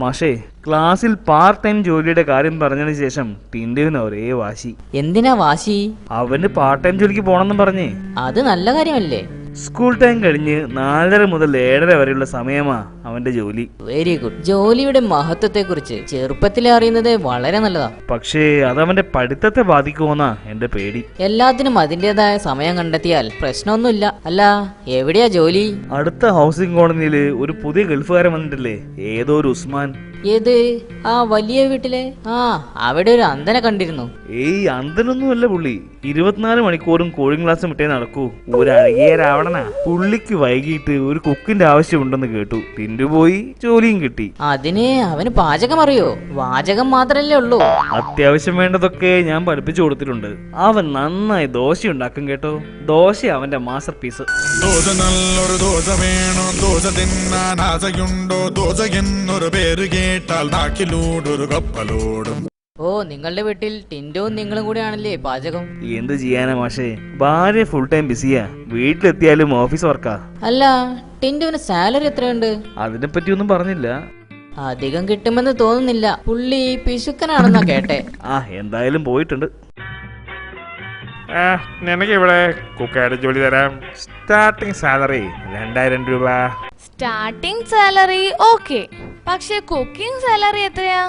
മാഷേ, ക്ലാസ്സിൽ part time ജോലിയുടെ കാര്യം പറഞ്ഞതിന് ശേഷം ടിൻഡുവിന് ഒരേ വാശി. എന്തിനാ വാശി? അവന് പാർട്ട് ടൈം ജോലിക്ക് പോണെന്നും പറഞ്ഞേ. അത് നല്ല കാര്യമല്ലേ? സ്കൂൾ ടൈം കഴിഞ്ഞ് 4:30 മുതൽ 7:30 വരെയുള്ള സമയമാ അവന്റെ ജോലി. Very good. ജോലിയുടെ മഹത്വത്തെ കുറിച്ച് ചെറുപ്പത്തിലെ അറിയുന്നത് വളരെ നല്ലതാ. പക്ഷേ അതവന്റെ പഠിത്തത്തെ ബാധിക്കുമോന്നാ എന്റെ പേടി. എല്ലാത്തിനും അതിൻ്റെതായ സമയം കണ്ടെത്തിയാൽ പ്രശ്നമൊന്നുമില്ല. അല്ല, എവിടെയാ ജോലി? അടുത്ത ഹൗസിംഗ് കോളനിയില് ഒരു പുതിയ ഗൾഫുകാരൻ വന്നിട്ടില്ലേ, ഏതോ ഒരു ഉസ്മാൻ. ഏത്? ആ വലിയ വീട്ടിലെ? ആ, അവിടെ ഒരു അന്തനെ കണ്ടിരുന്നു. ഏയ്, അന്തനൊന്നും അല്ല പുള്ളി. 24 മണിക്കൂറും കോഴിങ് ക്ലാസ് വിട്ടേ നടക്കൂ. ഒരു അഴകിയ രാവണനാ. പുള്ളിക്ക് വൈകിട്ട് ഒരു കുക്കിന്റെ ആവശ്യമുണ്ടെന്ന് കേട്ടു. ടിൻഡു പോയി, ജോലിയും കിട്ടി. അതിന് അവന് പാചകം അറിയോ? വാചകം മാത്രല്ലേ ഉള്ളൂ. അത്യാവശ്യം വേണ്ടതൊക്കെ ഞാൻ പഠിപ്പിച്ചു കൊടുത്തിട്ടുണ്ട്. അവൻ നന്നായി ദോശ ഉണ്ടാക്കും കേട്ടോ. ദോശ അവന്റെ മാസ്റ്റർ പീസ്. ദോശ നല്ലൊരു ദോശ വേണം, ദോശ തിന്നാൻ ആശയുണ്ടോ? ദോശ എന്നൊരു പേര് കേട്ടാൽ നാക്കിലൂടൊരു കപ്പലോടും. ഓ, നിങ്ങളുടെ വീട്ടിൽ ടിൻഡുവും നിങ്ങളും കൂടെ ആണല്ലേ പാചകം? എന്ത് ചെയ്യാനാ മാഷേ, ഭാര്യ ഫുൾ ടൈം ബിസിയാ. വീട്ടിലെത്തിയാലും ഓഫീസ് വർക്കാ. അല്ല, ടിൻഡുവിന് സാലറി എത്രയുണ്ട്? അതിനെപ്പറ്റി ഒന്നും പറഞ്ഞില്ല. അധികം കിട്ടുമെന്ന് തോന്നുന്നില്ല. പുള്ളി പിശുക്കനാണെന്നാ കേട്ടെ. എന്തായാലും പോയിട്ടുണ്ട്. നിനക്ക് ഇവിടെ കുക്കായിട്ട് ജോലി തരാം. സ്റ്റാർട്ടിംഗ് സാലറി 2000 രൂപ. സ്റ്റാർട്ടിംഗ് സാലറി ഓക്കെ, പക്ഷെ കുക്കിംഗ് സാലറി എത്രയാ?